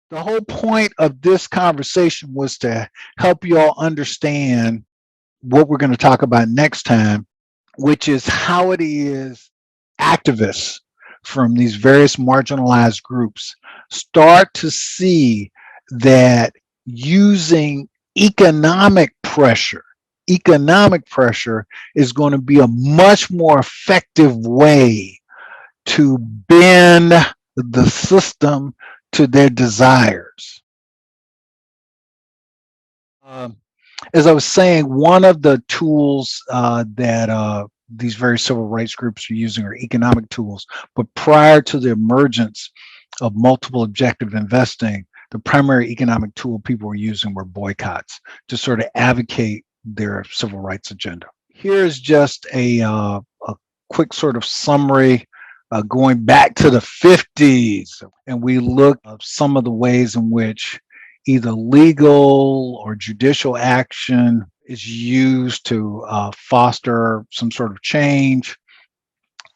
The whole point of this conversation was to help you all understand what we're going to talk about next time, which is how it is activists from these various marginalized groups start to see that using economic pressure, economic pressure is going to be a much more effective way to bend the system to their desires. Um, as I was saying, one of the tools that these various civil rights groups are using are economic tools. But prior to the emergence of multiple objective investing, the primary economic tool people were using were boycotts to sort of advocate their civil rights agenda. Here's just a quick sort of summary going back to the 50s, and we look at some of the ways in which either legal or judicial action is used to foster some sort of change.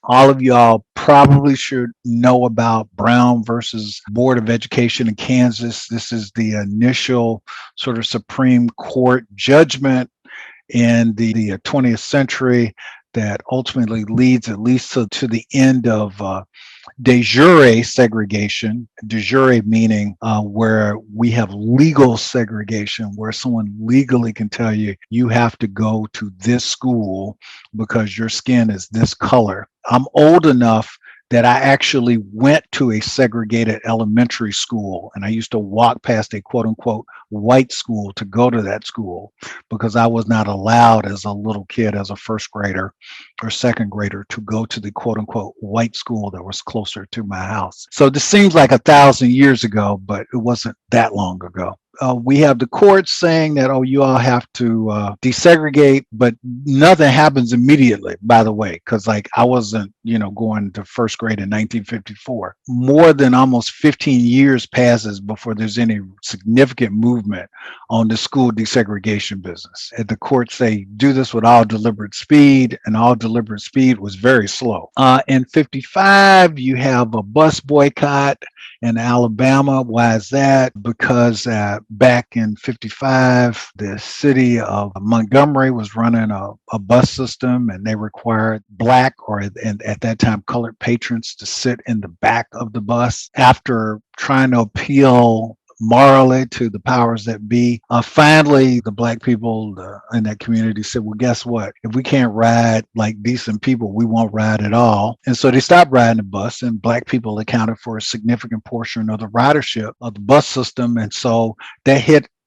All of y'all probably should know about Brown versus Board of Education in Kansas. This is the initial sort of Supreme Court judgment in the 20th century that ultimately leads at least to the end of de jure segregation, de jure meaning where we have legal segregation, where someone legally can tell you, you have to go to this school because your skin is this color. I'm old enough that I actually went to a segregated elementary school, and I used to walk past a quote unquote white school to go to that school because I was not allowed as a little kid, as a first grader or second grader, to go to the quote unquote white school that was closer to my house. So this seems like 1,000 years ago, but it wasn't that long ago. We have the courts saying that, oh, you all have to desegregate, but nothing happens immediately, by the way, because like I wasn't, going to first grade in 1954. More than almost 15 years passes before there's any significant movement on the school desegregation business. And the courts say, do this with all deliberate speed, and all deliberate speed was very slow. In 55, you have a bus boycott in Alabama. Why is that? Because back in 55, the city of Montgomery was running a bus system, and they required Black or at that time colored patrons to sit in the back of the bus. After trying to appeal morally to the powers that be, finally the Black people in that community said, well, guess what? If we can't ride like decent people, we won't ride at all. And so they stopped riding the bus, and Black people accounted for a significant portion of the ridership of the bus system. And so that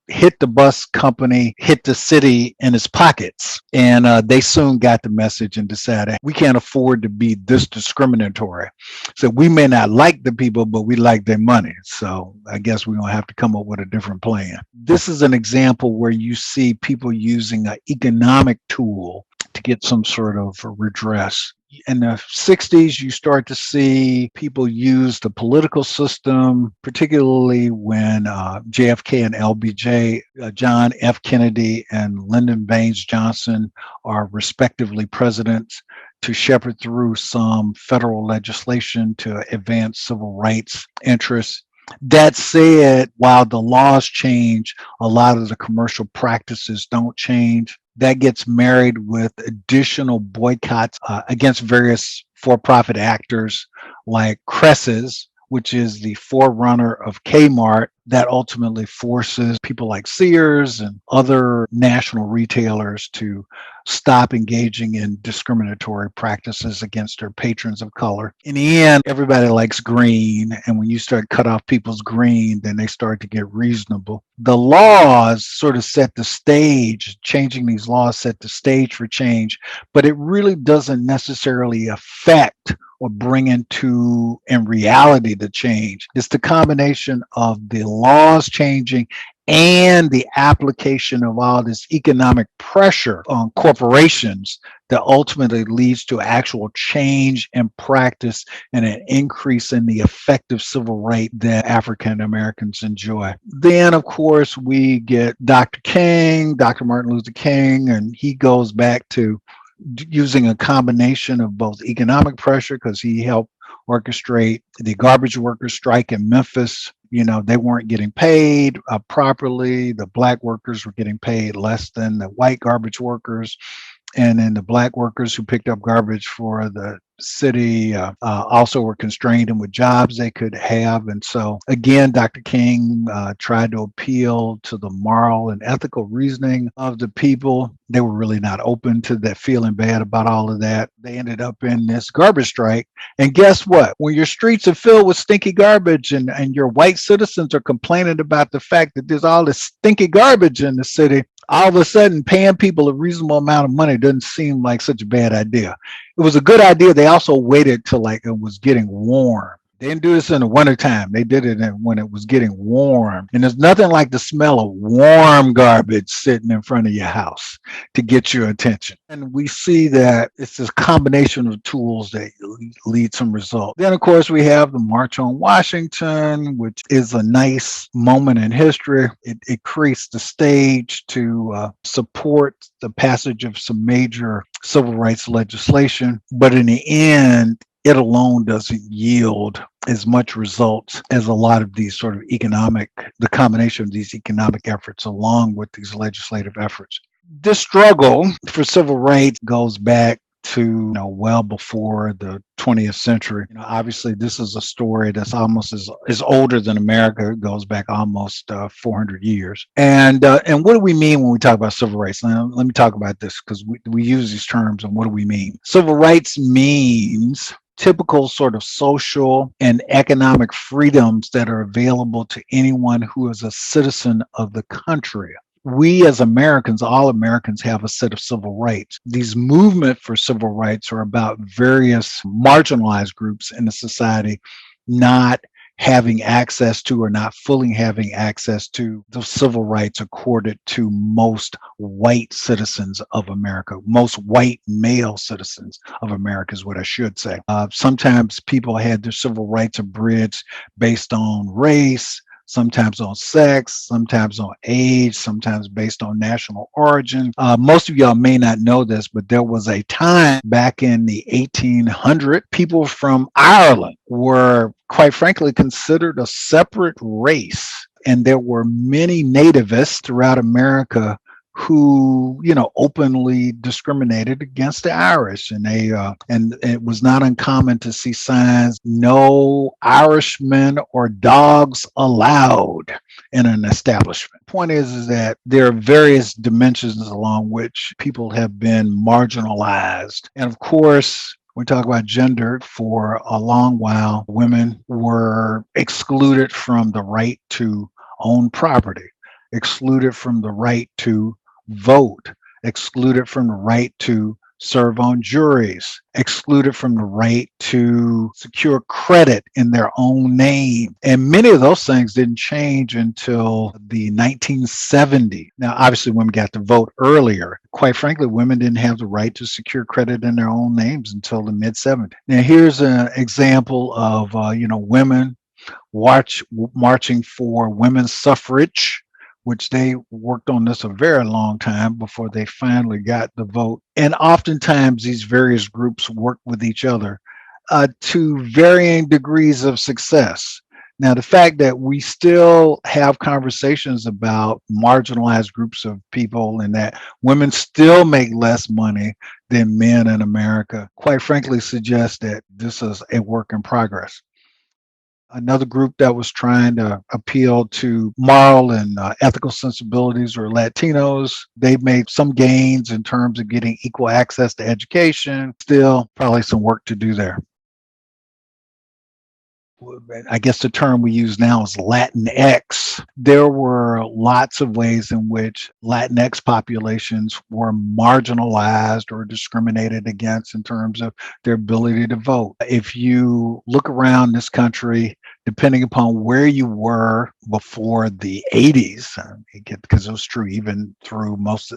hit the bus company, hit the city in its pockets. And they soon got the message and decided, we can't afford to be this discriminatory. So we may not like the people, but we like their money. So I guess we're going to have to come up with a different plan. This is an example where you see people using an economic tool to get some sort of redress. In the 60s, you start to see people use the political system, particularly when JFK and LBJ, John F. Kennedy and Lyndon Baines Johnson are respectively presidents, to shepherd through some federal legislation to advance civil rights interests. That said, while the laws change, a lot of the commercial practices don't change. That gets married with additional boycotts against various for-profit actors like Cresses, which is the forerunner of Kmart, that ultimately forces people like Sears and other national retailers to stop engaging in discriminatory practices against their patrons of color. In the end, everybody likes green, and when you start cut off people's green, then they start to get reasonable. The laws sort of set the stage, changing these laws set the stage for change, but it really doesn't necessarily affect or bring into, in reality, the change. It's the combination of the laws changing and the application of all this economic pressure on corporations that ultimately leads to actual change in practice and an increase in the effective civil right that African Americans enjoy. Then, of course, we get Dr. King, Dr. Martin Luther King, and he goes back to using a combination of both economic pressure, because he helped orchestrate the garbage workers strike in Memphis they weren't getting paid properly. The black workers were getting paid less than the white garbage workers. And then the black workers who picked up garbage for the city also were constrained in what jobs they could have. And so, again, Dr. King tried to appeal to the moral and ethical reasoning of the people. They were really not open to that, feeling bad about all of that. They ended up in this garbage strike. And guess what? When your streets are filled with stinky garbage and your white citizens are complaining about the fact that there's all this stinky garbage in the city, all of a sudden paying people a reasonable amount of money doesn't seem like such a bad idea. It was a good idea. They also waited till like it was getting warm. They didn't do this in the wintertime. They did it when it was getting warm. And there's nothing like the smell of warm garbage sitting in front of your house to get your attention. And we see that it's this combination of tools that lead some results. Then, of course, we have the March on Washington, which is a nice moment in history. It creates the stage to support the passage of some major civil rights legislation. But in the end, it alone doesn't yield as much results as a lot of these sort of the combination of these economic efforts along with these legislative efforts. This struggle for civil rights goes back to well before the 20th century. Obviously, this is a story that's almost as older than America. It goes back almost 400 years. And what do we mean when we talk about civil rights? Now, let me talk about this because we use these terms, and what do we mean? Civil rights means typical sort of social and economic freedoms that are available to anyone who is a citizen of the country. We as Americans, all Americans, have a set of civil rights. These movements for civil rights are about various marginalized groups in the society not having access to or not fully having access to the civil rights accorded to most white citizens of America, most white male citizens of America is what I should say. Sometimes people had their civil rights abridged based on race, sometimes on sex, sometimes on age, sometimes based on national origin. Most of y'all may not know this, but there was a time back in the 1800s, people from Ireland were, quite frankly, considered a separate race. And there were many nativists throughout America who, openly discriminated against the Irish, and it was not uncommon to see signs, "No Irishmen or dogs allowed" in an establishment. Point is that there are various dimensions along which people have been marginalized, and of course, we talk about gender. For a long while, women were excluded from the right to own property, excluded from the right to vote, excluded from the right to serve on juries, excluded from the right to secure credit in their own name. And many of those things didn't change until the 1970s. Now, obviously, women got to vote earlier. Quite frankly, women didn't have the right to secure credit in their own names until the mid-70s. Now, here's an example of, women marching for women's suffrage, which they worked on this a very long time before they finally got the vote. And oftentimes these various groups work with each other to varying degrees of success. Now, the fact that we still have conversations about marginalized groups of people and that women still make less money than men in America, quite frankly, suggests that this is a work in progress. Another group that was trying to appeal to moral and ethical sensibilities were Latinos. They've made some gains in terms of getting equal access to education. Still, probably some work to do there. I guess the term we use now is Latinx. There were lots of ways in which Latinx populations were marginalized or discriminated against in terms of their ability to vote. If you look around this country, depending upon where you were before the 80s, because it was true even through much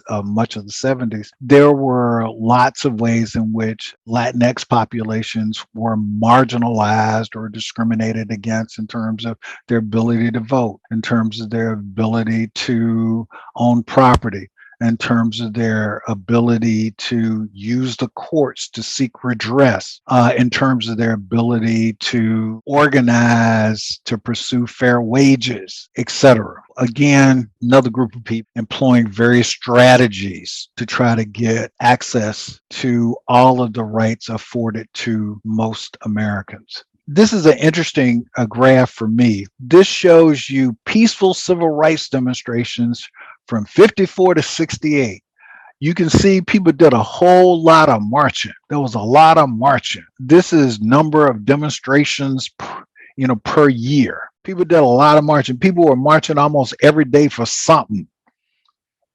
of the 70s, there were lots of ways in which Latinx populations were marginalized or discriminated against in terms of their ability to vote, in terms of their ability to own property, in terms of their ability to use the courts to seek redress, in terms of their ability to organize, to pursue fair wages, etc. Again, another group of people employing various strategies to try to get access to all of the rights afforded to most Americans. This is an interesting graph for me. This shows you peaceful civil rights demonstrations from 54 to 68. You can see people did a whole lot of marching. There was a lot of marching. This is number of demonstrations per year. People did a lot of marching. People were marching almost every day for something.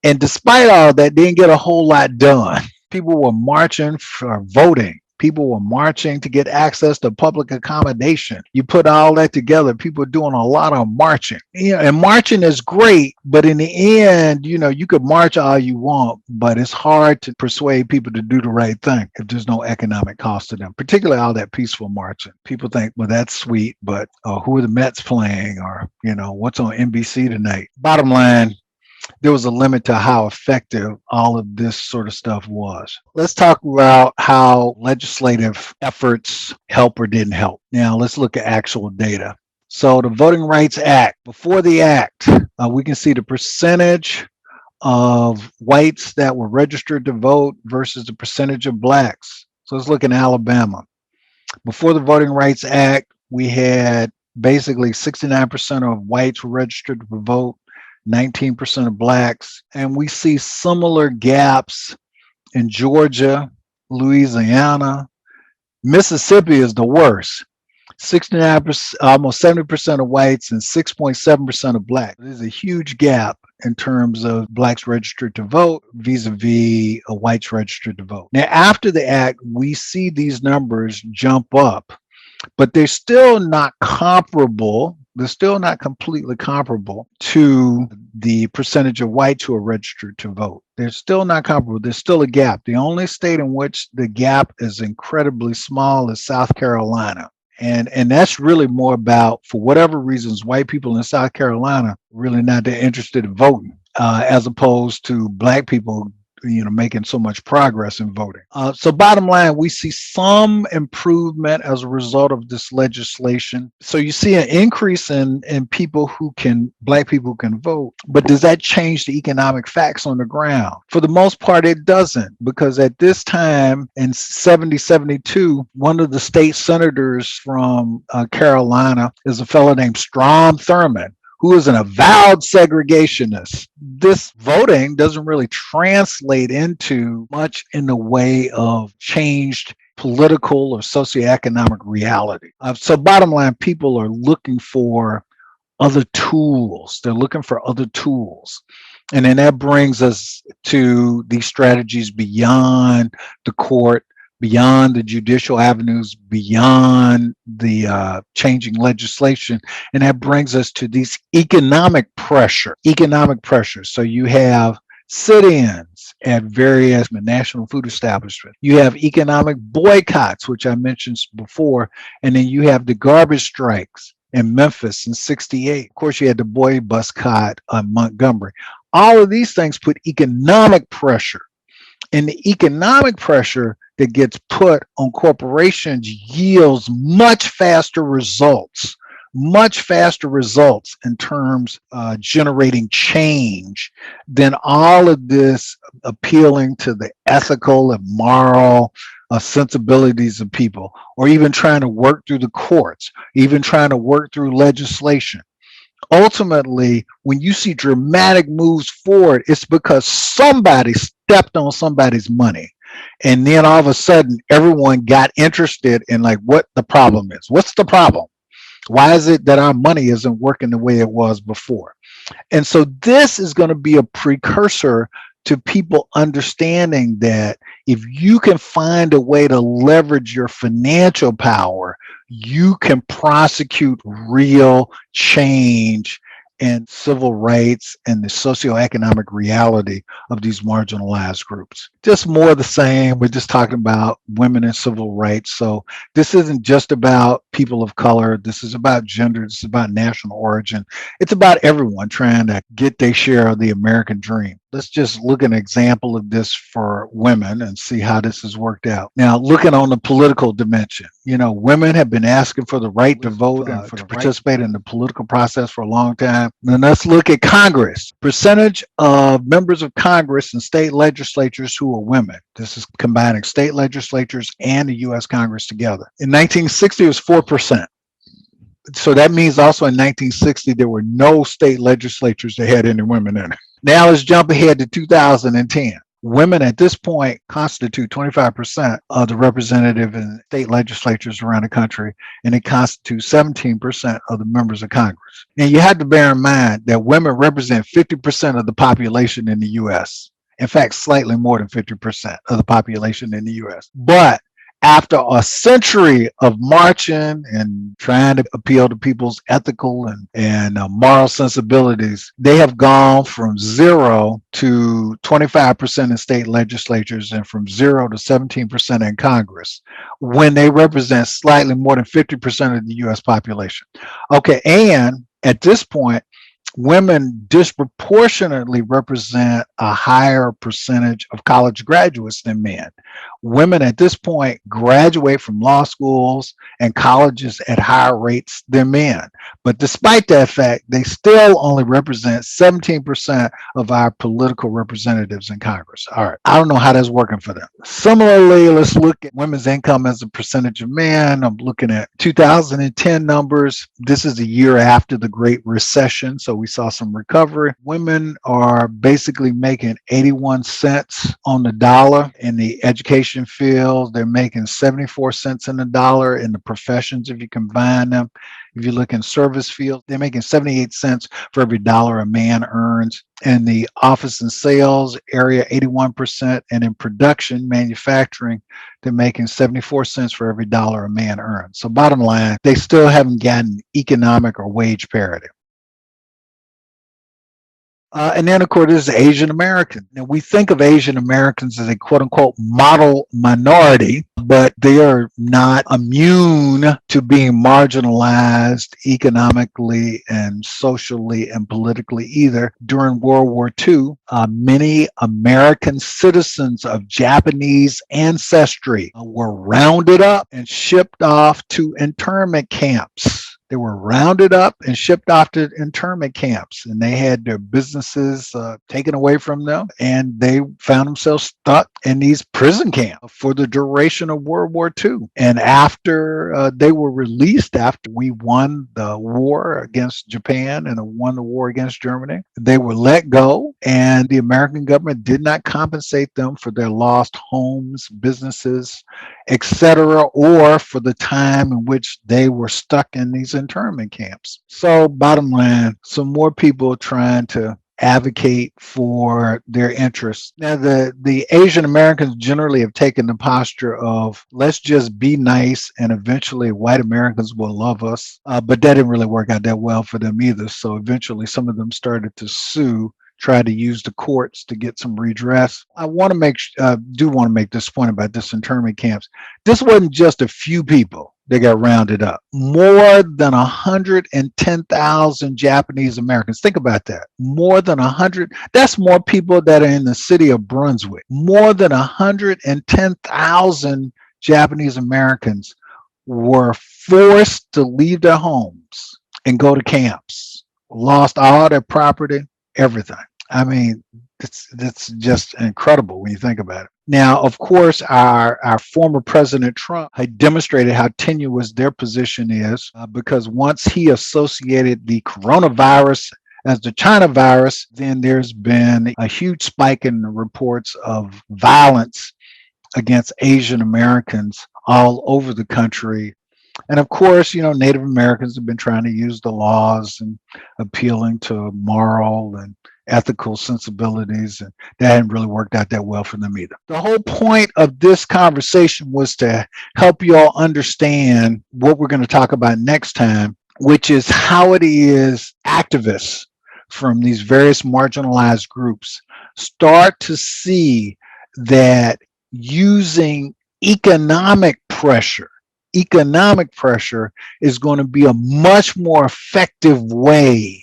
And despite all that, they didn't get a whole lot done. People were marching for voting. People were marching to get access to public accommodation. You put all that together, people are doing a lot of marching. And marching is great, but in the end, you could march all you want, but it's hard to persuade people to do the right thing if there's no economic cost to them, particularly all that peaceful marching. People think, well, that's sweet, but who are the Mets playing? Or, what's on NBC tonight? Bottom line, there was a limit to how effective all of this sort of stuff was. Let's talk about how legislative efforts help or didn't help. Now, let's look at actual data. So the Voting Rights Act, before the act, we can see the percentage of whites that were registered to vote versus the percentage of blacks. So let's look in Alabama. Before the Voting Rights Act, we had basically 69% of whites were registered to vote, 19% of blacks, and we see similar gaps in Georgia, Louisiana. Mississippi is the worst. 69%, almost 70% of whites and 6.7% of blacks. There's a huge gap in terms of blacks registered to vote vis-a-vis whites registered to vote. Now, after the act, we see these numbers jump up, but they're still not comparable. They're still not completely comparable to the percentage of whites who are registered to vote. They're still not comparable. There's still a gap. The only state in which the gap is incredibly small is South Carolina. And that's really more about, for whatever reasons, white people in South Carolina really not that interested in voting, as opposed to black people making so much progress in voting. So bottom line, we see some improvement as a result of this legislation. So you see an increase in people black people who can vote, but does that change the economic facts on the ground? For the most part, it doesn't, because at this time in 72, one of the state senators from Carolina is a fellow named Strom Thurmond, who is an avowed segregationist. This voting doesn't really translate into much in the way of changed political or socioeconomic reality. So bottom line, people are looking for other tools. They're looking for other tools. And then that brings us to these strategies beyond the court, beyond the judicial avenues, beyond the changing legislation. And that brings us to these economic pressure. So you have sit-ins at various national food establishments. You have economic boycotts, which I mentioned before. And then you have the garbage strikes in Memphis in 68. Of course, you had the boy boycott on Montgomery. All of these things put economic pressure. And the economic pressure that gets put on corporations yields much faster results in terms of generating change than all of this appealing to the ethical and moral sensibilities of people, or even trying to work through the courts, even trying to work through legislation. Ultimately, when you see dramatic moves forward, it's because somebody stepped on somebody's money. And then all of a sudden, everyone got interested in what the problem is. What's the problem? Why is it that our money isn't working the way it was before? And so this is going to be a precursor to people understanding that if you can find a way to leverage your financial power, you can prosecute real change in civil rights and the socioeconomic reality of these marginalized groups. Just more of the same. We're just talking about women and civil rights. So this isn't just about people of color. This is about gender. This is about national origin. It's about everyone trying to get their share of the American dream. Let's just look at an example of this for women and see how this has worked out. Now, looking on the political dimension, women have been asking for the right to vote and to participate in the political process for a long time. And let's look at Congress. Percentage of members of Congress and state legislatures who are women. This is combining state legislatures and the U.S. Congress together. In 1960, it was 4%. So that means also in 1960, there were no state legislatures that had any women in it. Now let's jump ahead to 2010. Women at this point constitute 25% of the representative and state legislatures around the country, and they constitute 17% of the members of Congress. And you have to bear in mind that women represent 50% of the population in the U.S. In fact, slightly more than 50% of the population in the U.S. But after a century of marching and trying to appeal to people's ethical and moral sensibilities, they have gone from 0 to 25% in state legislatures and from 0 to 17% in Congress, when they represent slightly more than 50% of the U.S. population. Okay, and at this point, women disproportionately represent a higher percentage of college graduates than men. Women at this point graduate from law schools and colleges at higher rates than men. But despite that fact, they still only represent 17% of our political representatives in Congress. All right, I don't know how that's working for them. Similarly, let's look at women's income as a percentage of men. I'm looking at 2010 numbers. This is a year after the Great Recession, so we saw some recovery. Women are basically making 81 cents on the dollar in the education field. They're making 74 cents in the dollar in the professions if you combine them. If you look in service field, they're making 78 cents for every dollar a man earns. In the office and sales area, 81%. And in production, manufacturing, they're making 74 cents for every dollar a man earns. So bottom line, they still haven't gotten economic or wage parity. And then, of course, there's Asian American. Now, we think of Asian Americans as a quote unquote model minority, but they are not immune to being marginalized economically and socially and politically either. During World War II, many American citizens of Japanese ancestry were rounded up and shipped off to internment camps. They were rounded up and shipped off to internment camps, and they had their businesses taken away from them, and they found themselves stuck in these prison camps for the duration of World War II. And after they were released, after we won the war against Japan and won the war against Germany, they were let go, and the American government did not compensate them for their lost homes, businesses, etc., or for the time in which they were stuck in these internment camps. So bottom line, some more people trying to advocate for their interests. Now, the Asian Americans generally have taken the posture of let's just be nice and eventually white Americans will love us. But that didn't really work out that well for them either. So eventually some of them started to sue, try to use the courts to get some redress. I want to make this point about this internment camps. This wasn't just a few people that got rounded up. More than 110,000 Japanese Americans. Think about that. More than 100. That's more people that are in the city of Brunswick. More than 110,000 Japanese Americans were forced to leave their homes and go to camps. Lost all their property, everything. I mean, it's just incredible when you think about it. Now, of course, our former President Trump had demonstrated how tenuous their position is because once he associated the coronavirus as the China virus, then there's been a huge spike in the reports of violence against Asian Americans all over the country. And of course, Native Americans have been trying to use the laws and appealing to moral and ethical sensibilities, and that hadn't really worked out that well for them either. The whole point of this conversation was to help you all understand what we're going to talk about next time, which is how it is activists from these various marginalized groups start to see that using economic pressure is going to be a much more effective way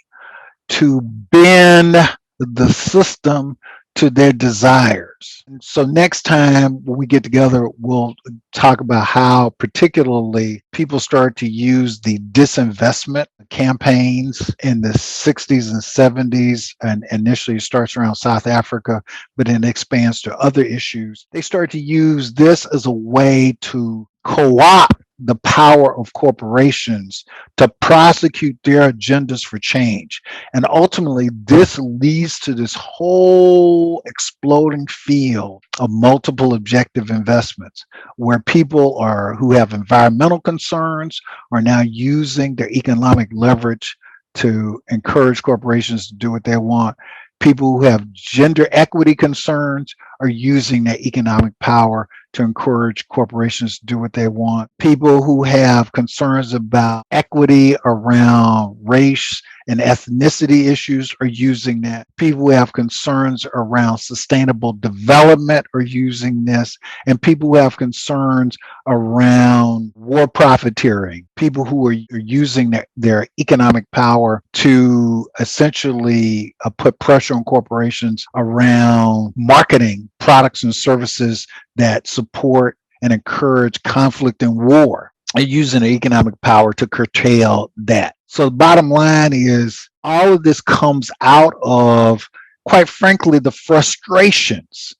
to bend the system to their desires. So next time when we get together, we'll talk about how particularly people start to use the disinvestment campaigns in the 60s and 70s, and initially it starts around South Africa, but then expands to other issues. They start to use this as a way to co-opt the power of corporations to prosecute their agendas for change. And ultimately, this leads to this whole exploding field of multiple objective investments, where people who have environmental concerns are now using their economic leverage to encourage corporations to do what they want. People who have gender equity concerns are using their economic power to encourage corporations to do what they want. People who have concerns about equity around race and ethnicity issues are using that. People who have concerns around sustainable development are using this. And people who have concerns around war profiteering, people who are using their economic power to essentially put pressure on corporations around marketing products and services that support and encourage conflict and war, and using the economic power to curtail that. So the bottom line is all of this comes out of, quite frankly, the frustrations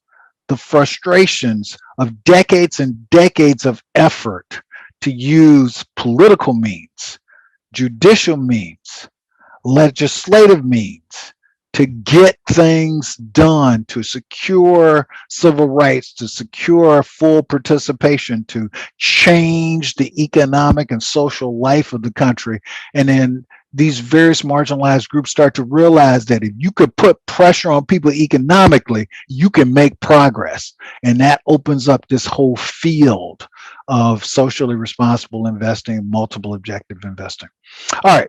of decades and decades of effort to use political means, judicial means, legislative means, to get things done, to secure civil rights, to secure full participation, to change the economic and social life of the country. And then these various marginalized groups start to realize that if you could put pressure on people economically, you can make progress. And that opens up this whole field of socially responsible investing, multiple objective investing. All right.